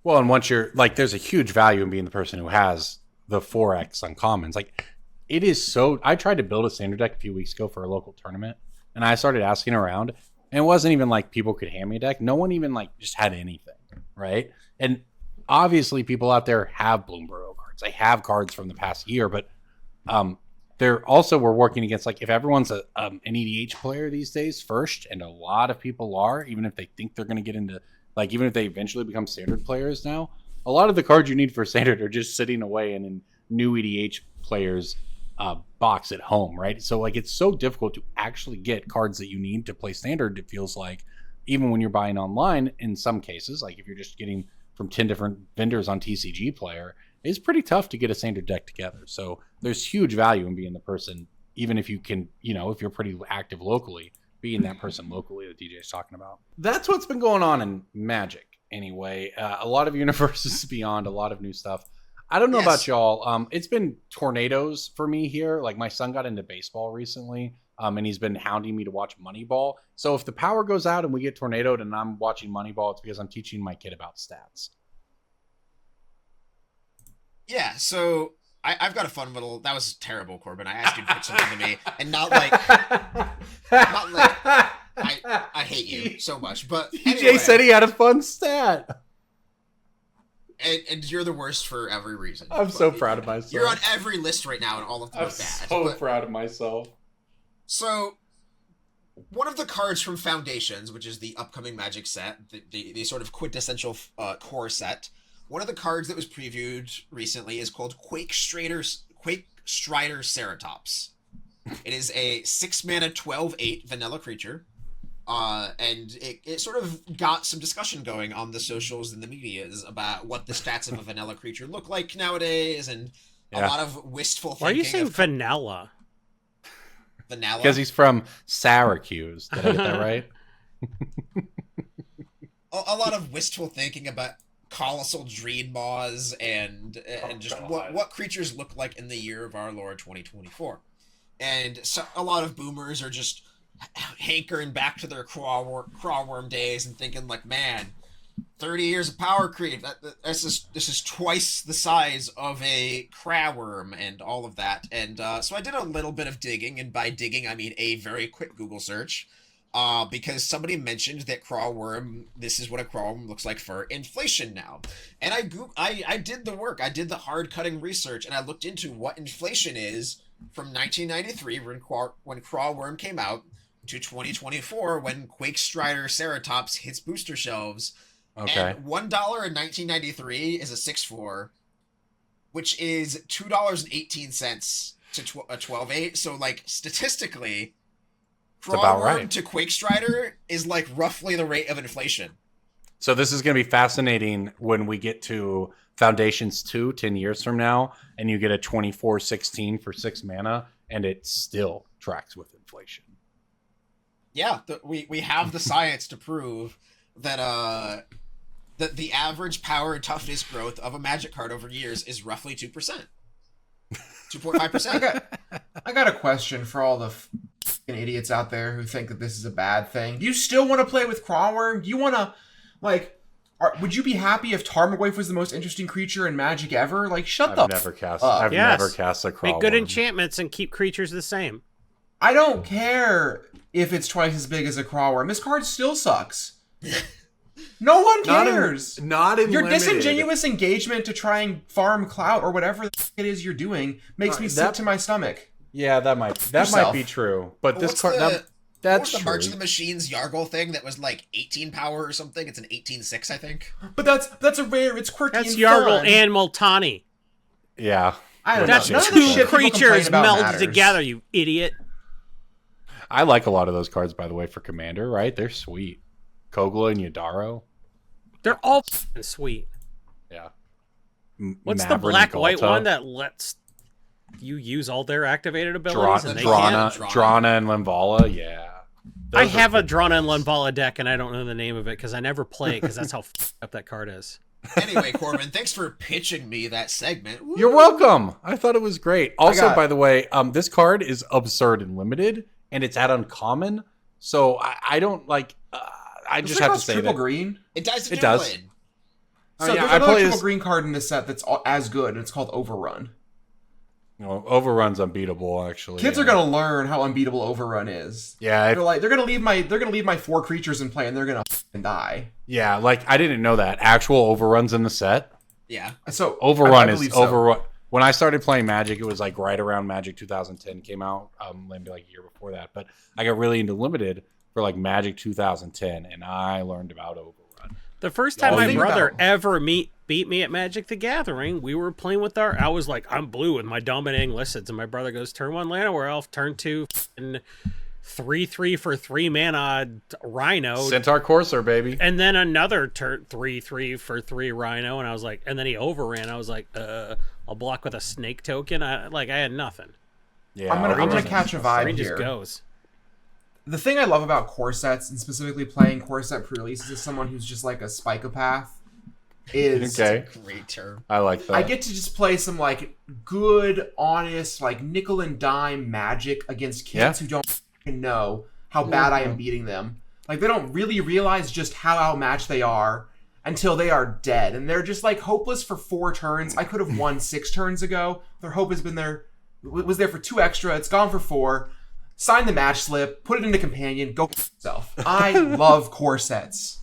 Well, and once you're like, there's a huge value in being the person who has the 4X uncommons. Like, it is so. I tried to build a standard deck a few weeks ago for a local tournament, and I started asking around, and it wasn't even like people could hand me a deck. No one even like just had anything, right? And obviously, people out there have Bloomburrow cards. They have cards from the past year, but they're also, we're working against, like, if everyone's an EDH player these days first, and a lot of people are, even if they think they're going to get into, like, even if they eventually become standard players now, a lot of the cards you need for standard are just sitting away in new EDH players' box at home, right? So, like, it's so difficult to actually get cards that you need to play standard, it feels like, even when you're buying online, in some cases, like if you're just getting from 10 different vendors on TCG Player, it's pretty tough to get a standard deck together. So there's huge value in being the person, even if you can, if you're pretty active locally, being that person locally that DJ is talking about. That's what's been going on in Magic, anyway. A lot of Universes Beyond, a lot of new stuff. I don't know about y'all. It's been tornadoes for me here. Like, my son got into baseball recently, and he's been hounding me to watch Moneyball. So if the power goes out and we get tornadoed and I'm watching Moneyball, it's because I'm teaching my kid about stats. Yeah, so I've got a fun little. That was terrible, Corbin. I asked you to pitch something to me, and not like I hate you so much. But DJ said he had a fun stat. And you're the worst for every reason. I'm so proud of myself. You're on every list right now, and all of them are bad. So proud of myself. So, one of the cards from Foundations, which is the upcoming Magic set, the sort of quintessential core set, one of the cards that was previewed recently is called Quake Strider Ceratops. It is a 6-mana 12/8 vanilla creature. And it sort of got some discussion going on the socials and the medias about what the stats of a vanilla creature look like nowadays, and a lot of wistful thinking. Why are you saying vanilla? Vanilla? Because he's from Syracuse. Did I get that right? a lot of wistful thinking about colossal dream maws and just what creatures look like in the year of our Lord 2024. And so a lot of boomers are just hankering back to their crawworm days and thinking like, man, 30 years of power creep. This is twice the size of a crawworm and all of that. And so I did a little bit of digging, and by digging I mean a very quick Google search. Because somebody mentioned that this is what a crawworm looks like for inflation now. And I did the work. I did the hard cutting research, and I looked into what inflation is from 1993 when crawworm came out to 2024 when Quake Strider Ceratops hits booster shelves. Okay. And $1 in 1993 is a 6/4, which is $2.18 to a 12/8. So like statistically, about Crawworm right. to Quake Strider is like roughly the rate of inflation. So this is going to be fascinating when we get to Foundations 2 10 years from now, and you get a 24/16 for 6 mana, and it still tracks with inflation. Yeah, we have the science to prove that that the average power and toughness growth of a Magic card over years is roughly 2%. 2.5%. I got a question for all the idiots out there who think that this is a bad thing. Do you still want to play with Crawworm? Do you want to, like, would you be happy if Tarmogoyf was the most interesting creature in Magic ever? Like, I've never cast a Crawworm. Make good enchantments and keep creatures the same. I don't care if it's twice as big as a Crawworm. This card still sucks. No one cares. Not in your limited. Disingenuous engagement to try and farm clout or whatever it is you're doing makes me sick to my stomach. Yeah, that might be true. But this card that's the true. March of the Machines Yargle thing that was like 18 power or something. It's an 18/6, I think. But that's a rare. It's quirky. That's and Yargle fun. and Multani. Yeah. I don't That's know. None of the two shit people complain creatures about melded matters. together, you idiot. I like a lot of those cards, by the way, for Commander, right? They're sweet. Kogla and Yadaro. They're all f***ing sweet. Yeah. What's Maverick the and black-white Galta. one that lets you use all their activated abilities? and they can't? Drana and Limvala, yeah. I have a Drana and Lunvala deck, and I don't know the name of it because I never play it because that's how f***ed up that card is. Anyway, Corbin, thanks for pitching me that segment. Woo! You're welcome. I thought it was great. Also, by the way, this card is absurd and limited, and it's at uncommon. So I don't like. I just have to say triple that green. It does. It does. Win. So there's another triple green card in this set that's as good, and it's called Overrun. No, Overrun's unbeatable. Actually, Kids are gonna learn how unbeatable Overrun is. Yeah, they're gonna leave my 4 creatures in play, and they're gonna die. Yeah, like I didn't know that actual Overrun's in the set. Yeah. So Overrun I is so. Overrun. When I started playing Magic, it was like right around Magic 2010 came out, maybe like a year before that. But I got really into Limited for like Magic 2010, and I learned about Overrun. The first time my brother ever beat me at Magic the Gathering, we were playing with I was like, I'm blue with my dominating Licids, and my brother goes, turn 1 Llanowar Elf, turn 2 and 3/3 for 3 mana Rhino. Centaur Courser, baby. And then another turn 3/3 for 3 Rhino, and I was like, and then he overran. I was like, I'll block with a snake token. I had nothing. Yeah, I'm gonna catch a vibe Green here. just goes. The thing I love about core sets, and specifically playing core set pre-releases as someone who's just like a psychopath, is Great term. I like that. I get to just play some like good, honest, like nickel and dime Magic against kids who don't know how bad I am beating them. Like they don't really realize just how outmatched they are until they are dead, and they're just like hopeless for 4 turns. I could have won 6 turns ago. Their hope has been there, was there for 2 extra. It's gone for 4. Sign the match slip, put it into companion, go f yourself. I love core sets.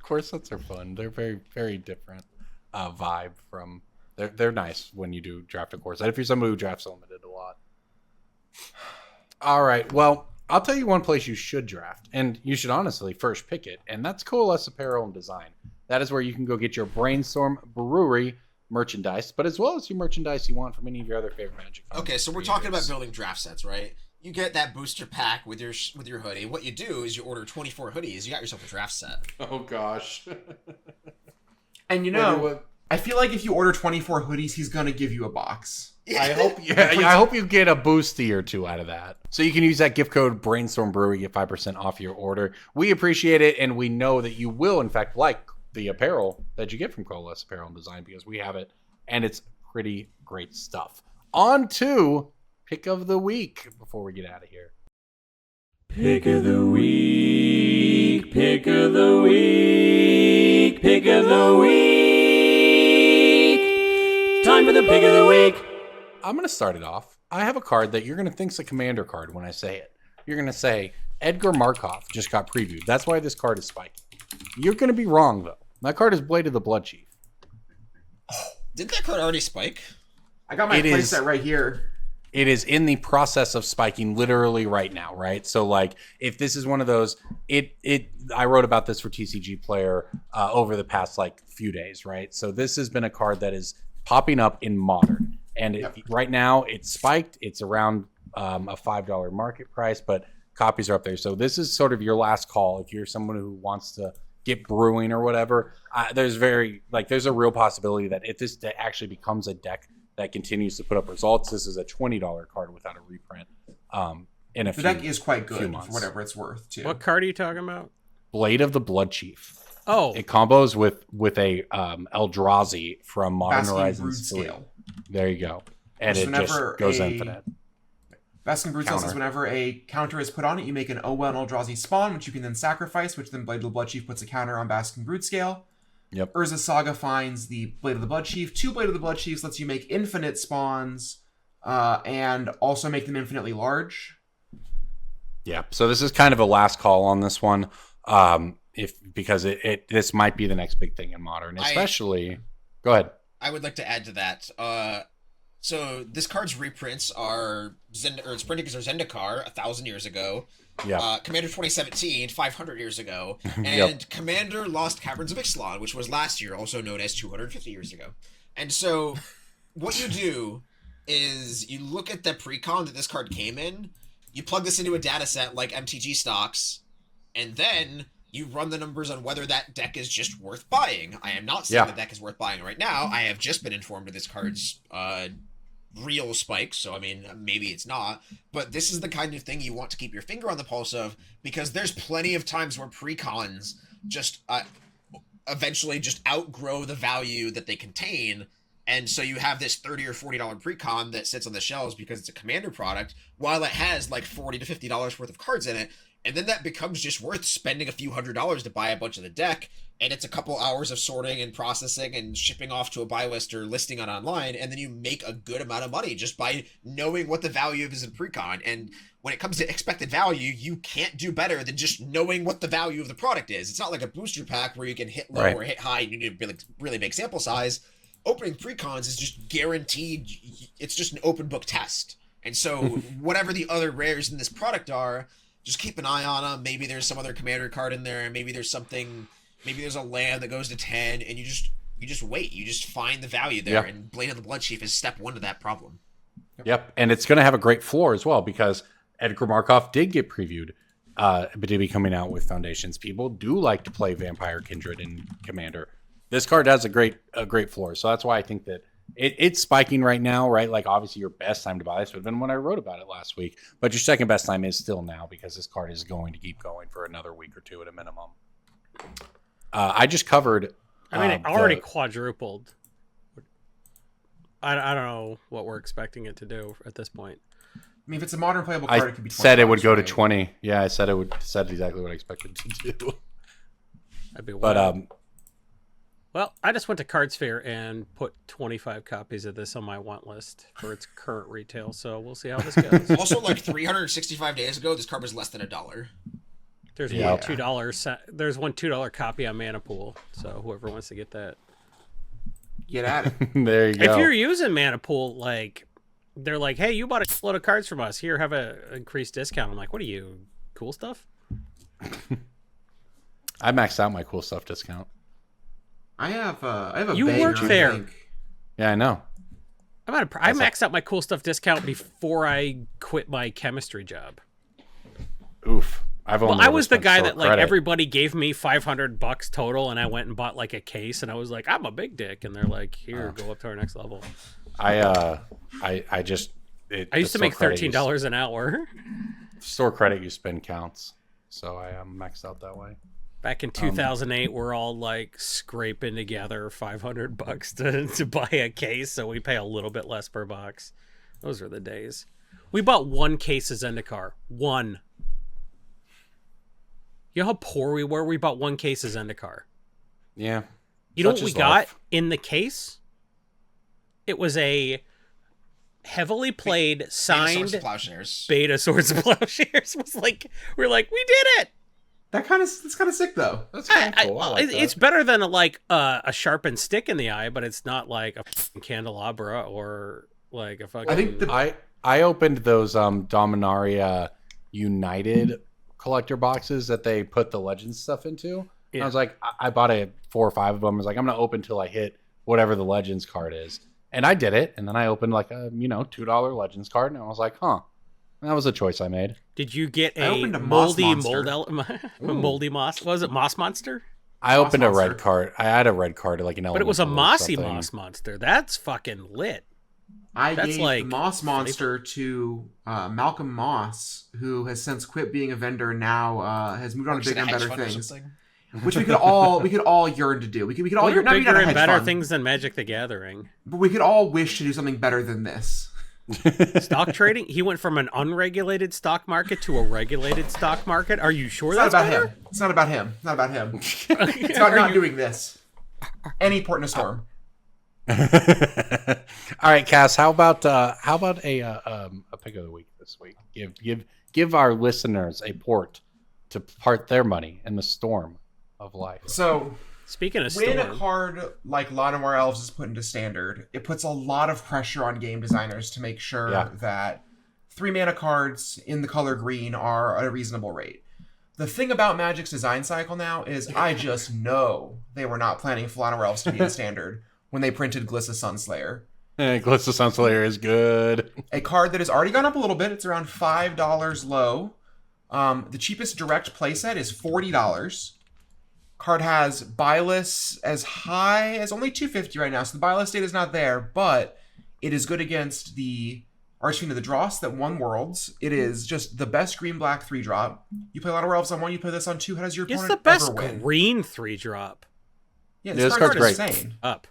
Core sets are fun. They're very, very different vibe from. They're nice when you do draft a core set. If you're someone who drafts Limited a lot. All right. Well, I'll tell you one place you should draft, and you should honestly first pick it, and that's Coalesce Apparel and Design. That is where you can go get your Brainstorm Brewery merchandise, but as well as your merchandise you want from any of your other favorite Magic. Okay, so we're talking about building draft sets, right? You get that booster pack with your hoodie. What you do is you order 24 hoodies. You got yourself a draft set. Oh gosh. And you know, I feel like if you order 24 hoodies, he's gonna give you a box. I hope you get a boosty or two out of that. So you can use that gift code Brainstorm Brewery, get 5% off your order. We appreciate it, and we know that you will, in fact, like the apparel that you get from Coalesce Apparel and Design because we have it, and it's pretty great stuff. On to Pick of the Week before we get out of here. Pick of the week, pick of the week, pick of the week. Time for the pick of the week. I'm going to start it off. I have a card that you're going to think's a commander card when I say it. You're going to say, Edgar Markov just got previewed. That's why this card is spiky. You're going to be wrong, though. That card is Blade of the Blood Chief. Didn't that card already spike? I got my playset right here. It is in the process of spiking literally right now, right? So, like, if this is one of those, I wrote about this for TCG Player over the past, like, few days, right? So this has been a card that is popping up in Modern. And right now, it's spiked. It's around a $5 market price, but copies are up there. So this is sort of your last call if you're someone who wants to get brewing or whatever. There's a real possibility that if this actually becomes a deck that continues to put up results, this is a $20 card without a reprint. The deck is quite good for whatever it's worth, too. What card are you talking about? Blade of the Blood Chief. Oh. It combos with a Eldrazi from Modern Horizons 3. Scale. There you go. And it just goes infinite. Basking Brute says whenever a counter is put on it, you make an Owen Eldrazi spawn, which you can then sacrifice, which then Blade of the Blood Chief puts a counter on Basking Brute scale. Yep. Urza Saga finds the Blade of the Blood Chief. 2 Blade of the Blood Chiefs lets you make infinite spawns and also make them infinitely large. Yeah. So this is kind of a last call on this one. Because this might be the next big thing in Modern, especially. Go ahead. I would like to add to that. So this card's reprints are it's printed because there's Zendikar 1,000 years ago. Yeah. Commander 2017, 500 years ago, and Yep. Commander Lost Caverns of Ixalan, which was last year, also known as 250 years ago. And so, what you do is you look at the pre-con that this card came in, you plug this into a data set like MTGstocks, and then you run the numbers on whether that deck is just worth buying. I am not saying the deck is worth buying right now. I have just been informed of this card's real spikes, so I mean, maybe it's not. But this is the kind of thing you want to keep your finger on the pulse of, because there's plenty of times where pre-cons just eventually just outgrow the value that they contain. And so you have this $30 or $40 pre-con that sits on the shelves because it's a commander product, while it has like $40 to $50 worth of cards in it. And then that becomes just worth spending a few $100s to buy a bunch of the deck. And it's a couple hours of sorting and processing and shipping off to a buy list or listing on online. And then you make a good amount of money just by knowing what the value is in pre-con. And when it comes to expected value, you can't do better than just knowing what the value of the product is. It's not like a booster pack where you can hit low or hit high and you need a really, really big sample size. Opening pre-cons is just guaranteed. It's just an open book test. And so whatever the other rares in this product are, just keep an eye on them. Maybe there's some other commander card in there. Maybe there's something. Maybe there's a land that goes to 10, and you just wait. You just find the value there. And Blade of the Blood Chief is step 1 to that problem. Yep, and it's going to have a great floor as well because Edgar Markov did get previewed, but to be coming out with Foundations. People do like to play Vampire Kindred and Commander. This card has a great floor, so that's why I think that it's spiking right now, right? Like, obviously, your best time to buy this would have been when I wrote about it last week. But your second best time is still now because this card is going to keep going for another week or two at a minimum. I just covered... it already quadrupled. I don't know what we're expecting it to do at this point. I mean, if it's a modern playable card, it could be 20. Said it would go to 20. Yeah, I said exactly what I expected to do. That'd be wild. Well, I just went to Card Sphere and put 25 copies of this on my want list for its current retail, so we'll see how this goes. Also, like 365 days ago, this card was less than $1. There's one $2. There's one $2 copy on Mana Pool, so whoever wants to get that, get at it. There you go. If you're using Mana Pool, like they're like, "Hey, you bought a load of cards from us. Here, have a increased discount." I'm like, "What are you, cool stuff?" I maxed out my cool stuff discount. I have a. You banger, work there. I think. Yeah, I know. I maxed out my cool stuff discount before I quit my chemistry job. Oof. I've Well, only I ever was the spent guy store that like credit. everybody gave me $500 total, and I went and bought like a case, and I was like, I'm a big dick, and they're like, here, go up to our next level. I used to make $13 an hour. Store credit you spend counts, so I am maxed out that way. Back in 2008, we're all like scraping together $500 to buy a case, so we pay a little bit less per box. Those were the days. We bought one case of Zendikar. One. You know how poor we were? We bought one case of Zendikar. Yeah. You know what Such we is got life. in the case? It was a heavily played, signed Plowshares. Beta Swords of Plowshares. Was like, we're like, we did it. That's kind of sick though. That's kind of cool. I like that. It's better than a sharpened stick in the eye, but it's not like a fucking candelabra or like a fucking. I think I opened those Dominaria United collector boxes that they put the Legends stuff into. Yeah. I was like, I bought 4 or 5 of them. I was like, I'm gonna open till I hit whatever the Legends card is, and I did it. And then I opened like a $2 Legends card, and I was like, huh, that was a choice I made. Did you get I a opened a moss monster. moldy moss? Was it moss monster? I opened monster. a red card. I had a red card like an But it was a elemental or mossy something. moss monster. That's fucking lit. I That's gave like the Moss Monster to Malcolm Moss, who has since quit being a vendor. Now has moved on to bigger and better things, which we could all yearn to do. We could all What are yearn. Not bigger to and hedge better fund, things than Magic the Gathering? but we could all wish to do something better than this. Stock trading? He went from an unregulated stock market to a regulated stock market. Are you sure It's not that's about better? him. It's not about him. Not about him. It's about not doing this. Any port in a storm. All right, Cass. How about a pick of the week this week? Give our listeners a port to part their money in the storm of life. So Speaking of when storm, a card like Llanowar Elves is put into standard, it puts a lot of pressure on game designers to make sure that 3 mana cards in the color green are at a reasonable rate. The thing about Magic's design cycle now is I just know they were not planning for Llanowar Elves to be in standard when they printed Glissa Sunslayer. Glissa Sunslayer is good. A card that has already gone up a little bit. It's around $5 low. The cheapest direct playset is $40. Card has Byless as high as only $250 right now, so the Byless data is not there, but it is good against the Archfiend of the Dross that won Worlds. It is just the best green-black 3-drop. You play a lot of Elves on 1, you play this on 2. How does your it's opponent the best ever win? green 3-drop. Yeah, this this card's card is great. insane. Up.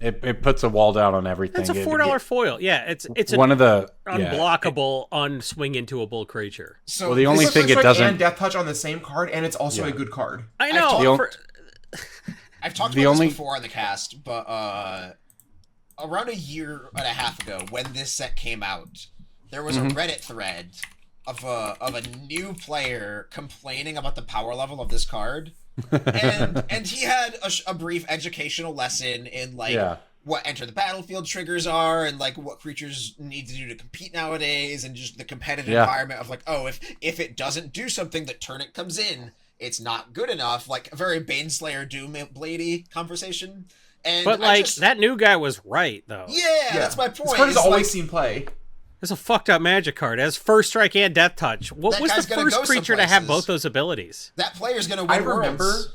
It puts a wall down on everything. It's a $4 foil. Yeah, it's one of the unblockable, unswing intuable creature. So Well, the only This thing it Strike doesn't. and Death Touch on the same card, and it's also a good card. I know. I've talked The about only- this before on the cast, but around a year and a half ago, when this set came out, there was a Reddit thread of a new player complaining about the power level of this card, and he had a brief educational lesson in what enter the battlefield triggers are and like what creatures need to do to compete nowadays, and just the competitive environment of like, oh, if it doesn't do something, the turn it comes in, it's not good enough. Like a very Baneslayer Doomblady conversation. But like that new guy was right though. Yeah, that's my point. This card has It's always like, seen play. It's a fucked up Magic card. It has first strike and death touch. What That was guy's the gonna first go some creature to have places. both those abilities? that player's gonna win Worlds.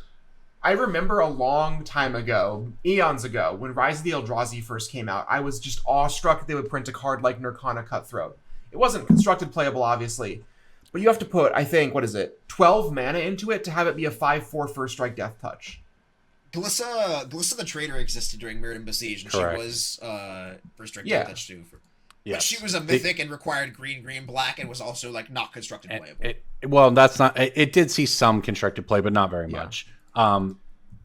I remember a long time ago, eons ago, when Rise of the Eldrazi first came out, I was just awestruck that they would print a card like Nirkana Cutthroat. It wasn't constructed playable, obviously, but you have to put, I think, 12 mana into it to have it be a 5/4 first strike death touch. Glissa the Traitor existed during Mirrodin Besiege, and Correct. she was first strike Yeah. death touch too. Yes. But she was a mythic and required green, black, and was also like not constructed playable. Well, that's not. It did see some constructed play, but not very much.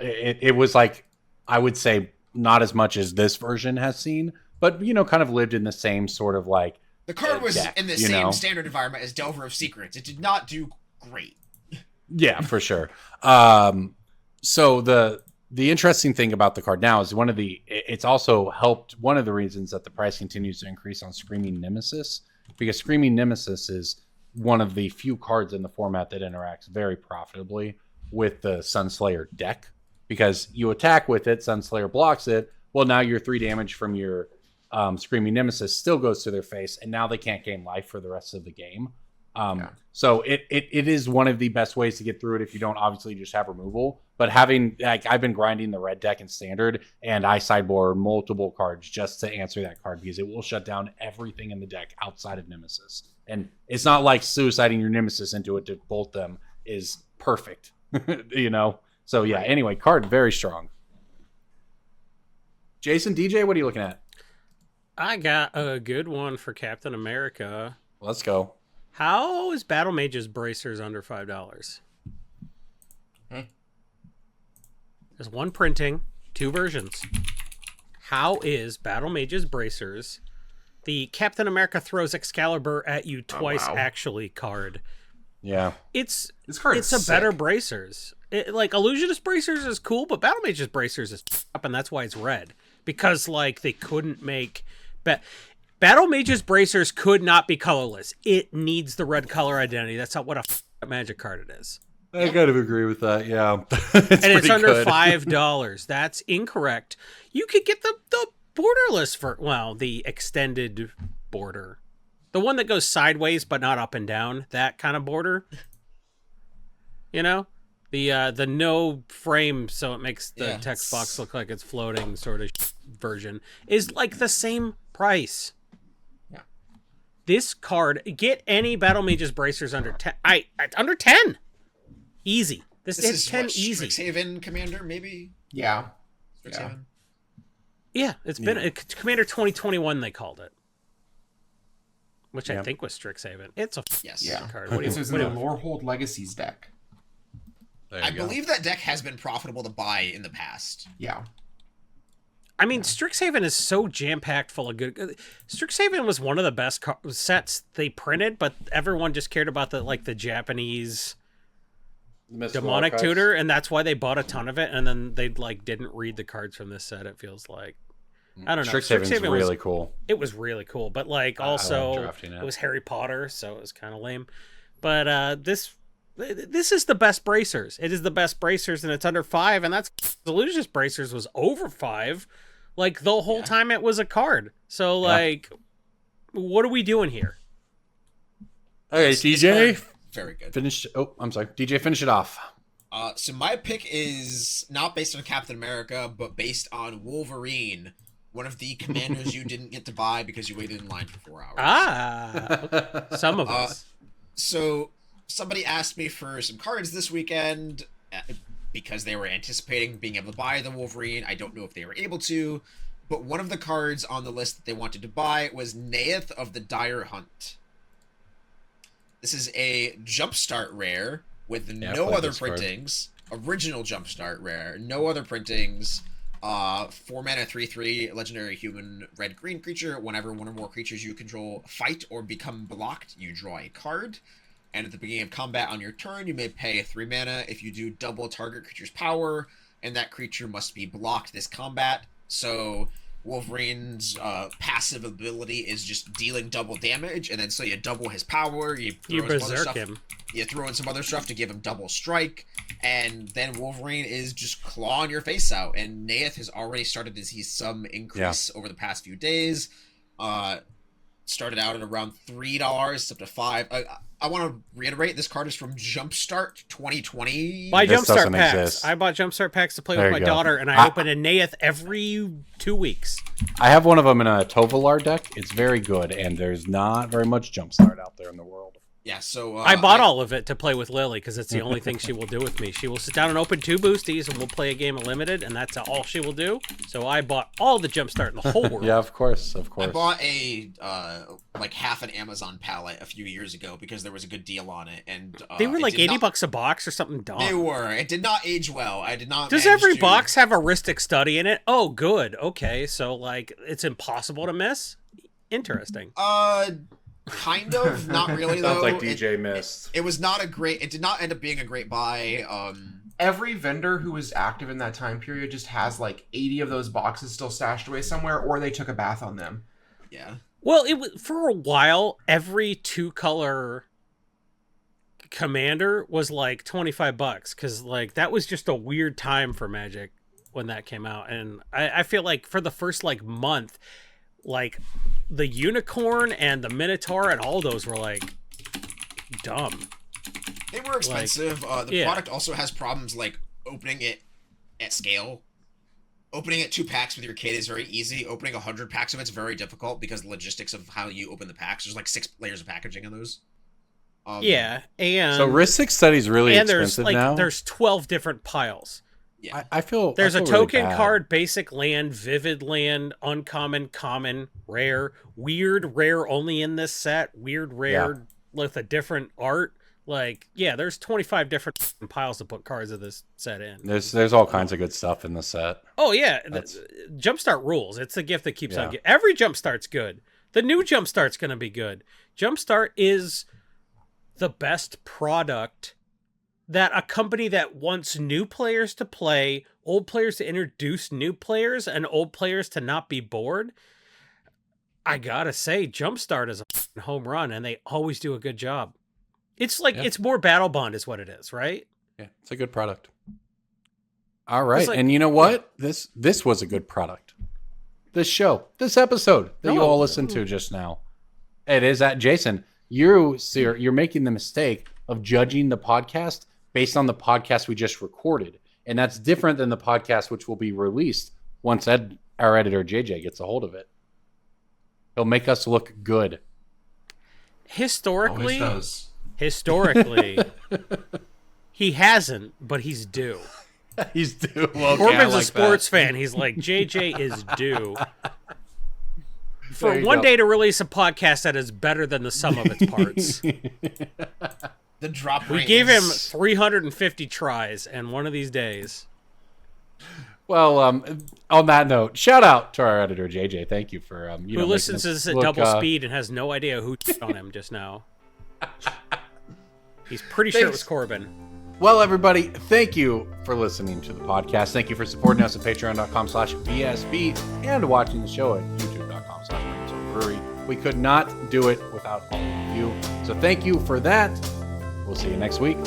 It was like, I would say, not as much as this version has seen, but kind of lived in the same sort of like. The card was deck, in the you same know? standard environment as Delver of Secrets. It did not do great. Yeah, for sure. So the interesting thing about the card now is it's also helped. One of the reasons that the price continues to increase on Screaming Nemesis, because Screaming Nemesis is one of the few cards in the format that interacts very profitably with the Sunslayer deck, because you attack with it, Sunslayer blocks it. Well, now your 3 damage from your Screaming Nemesis still goes to their face, and now they can't gain life for the rest of the game. So it is one of the best ways to get through it if you don't obviously just have removal. But having, like, I've been grinding the red deck in standard, and I sideboard multiple cards just to answer that card because it will shut down everything in the deck outside of Nemesis. And it's not like suiciding your Nemesis into it to bolt them is perfect, you know? So yeah, anyway, card very strong. Jason, DJ, what are you looking at? I got a good one for Captain America. Let's go. How is Battle Mage's Bracers under $5? There's one printing, 2 versions. How is Battle Mage's Bracers, the Captain America throws Excalibur at you twice actually card? Yeah. It's a better Bracers. Like, Illusionist Bracers is cool, but Battle Mage's Bracers is up, and that's why it's red. Because, like, they couldn't make... Battle Mage's Bracers could not be colorless. It needs the red color identity. That's not what a Magic card it is. I kind of agree with that, yeah. It's under $5. That's incorrect. You could get the borderless the extended border. The one that goes sideways but not up and down, that kind of border. You know? The no frame so it makes the text box look like it's floating sort of version is like the same price. Yeah. This card, get any Battle Mage's Bracers under 10. Under 10. Easy. This is 10 easy. Strixhaven Commander, maybe? Yeah. Strixhaven? Yeah, it's been Commander 2021 they called it. Which I think was Strixhaven. It's a card. This is in the Lorehold Legacies deck. I believe that deck has been profitable to buy in the past. Yeah. I mean, Strixhaven is so jam-packed full of good... Strixhaven was one of the best sets they printed, but everyone just cared about the Japanese... demonic tutor, and that's why they bought a ton of it, and then they didn't read the cards from this set. It feels like I don't know. Strixhaven's really cool. It was really cool, but also it was Harry Potter, so it was kind of lame. But this is the best Bracers. It is the best Bracers, and it's under $5, and that's Illusionist Bracers was over $5, the whole time it was a card. So what are we doing here? Okay, DJ. Very good. I'm sorry. DJ, finish it off. So my pick is not based on Captain America, but based on Wolverine, one of the commanders you didn't get to buy because you waited in line for 4 hours. Some of us. So somebody asked me for some cards this weekend because they were anticipating being able to buy the Wolverine. I don't know if they were able to, but one of the cards on the list that they wanted to buy was Neith of the Dire Hunt. This is a Jumpstart rare with no other printings. Original Jumpstart rare. No other printings. 4 mana 3/3 legendary human red-green creature. Whenever one or more creatures you control fight or become blocked, you draw a card. And at the beginning of combat on your turn, you may pay 3 mana. If you do, double target creature's power, and that creature must be blocked this combat. So Wolverine's passive ability is just dealing double damage, and then so you double his power, you berserk him. You throw in some other stuff to give him double strike, and then Wolverine is just clawing your face out. And Neith has already started to see some increase over the past few days. Started out at around $3, up to $5. I want to reiterate, this card is from Jumpstart 2020. Buy Jumpstart packs. I bought Jumpstart packs to play with my daughter, and I open a Neith every 2 weeks. I have one of them in a Tovalar deck. It's very good, and there's not very much Jumpstart out there in the world. Yeah, so... I bought all of it to play with Lily, because it's the only thing she will do with me. She will sit down and open 2 boosties, and we'll play a game of Limited, and that's all she will do. So I bought all the Jumpstart in the whole world. Yeah, of course. I bought a, half an Amazon palette a few years ago, because there was a good deal on it, and... they were $80 a box or something dumb. They were. It did not age well. I did not Does every box have a Ristic Study in it? Oh, good. Okay, so, it's impossible to miss? Interesting. Kind of, not really though. Sounds like DJ missed. It was not a great. It did not end up being a great buy. Every vendor who was active in that time period just has 80 of those boxes still stashed away somewhere, or they took a bath on them. Yeah. Well, it was for a while. Every 2-color commander was $25 because that was just a weird time for Magic when that came out, and I feel like for the first month, the unicorn and the minotaur and all those were dumb. They were expensive. The yeah. product also has problems like opening it at scale. Opening it 2 packs with your kid is very easy. Opening 100 packs of it's very difficult because the logistics of how you open the packs. There's like 6 layers of packaging in those. Yeah, and So Risk Study is really and there's expensive like now. there's 12 different piles. Yeah. I feel There's I a feel really token bad. card, basic land, vivid land, uncommon, common, rare, weird, rare only in this set, weird, rare with a different art. Like, yeah, there's 25 different piles to put cards of this set in. There's all kinds of good stuff in the set. Oh yeah, That's- Jumpstart rules. It's the gift that keeps on Yeah. giving. Every Jumpstart's good. The new Jumpstart's going to be good. Jumpstart is the best product that a company that wants new players to play, old players to introduce new players, and old players to not be bored. I gotta say, Jumpstart is a home run, and they always do a good job. It's like it's more Battle Bond, is what it is, right? Yeah, it's a good product. All right, like- and you know what? This was a good product. This show, this episode that you all listened to just now, it is at Jason. You're making the mistake of judging the podcast based on the podcast we just recorded, and that's different than the podcast which will be released once our editor JJ gets a hold of it. He'll make us look good. Historically, Always does. Historically, he hasn't, but he's due. He's due. Well, Corbin's a sports fan. He's like, JJ is due for one day to release a podcast that is better than the sum of its parts. The drop We rate gave him is- 350 tries, and one of these days. Well, on that note, shout out to our editor JJ. Thank you for Who listens to this at double speed and has no idea who on him just now. He's pretty sure it was Corbin. Well, everybody, thank you for listening to the podcast. Thank you for supporting us at patreon.com/BSB and watching the show at youtube.com/Brainstorm Brewery. We could not do it without all of you. So thank you for that. We'll see you next week.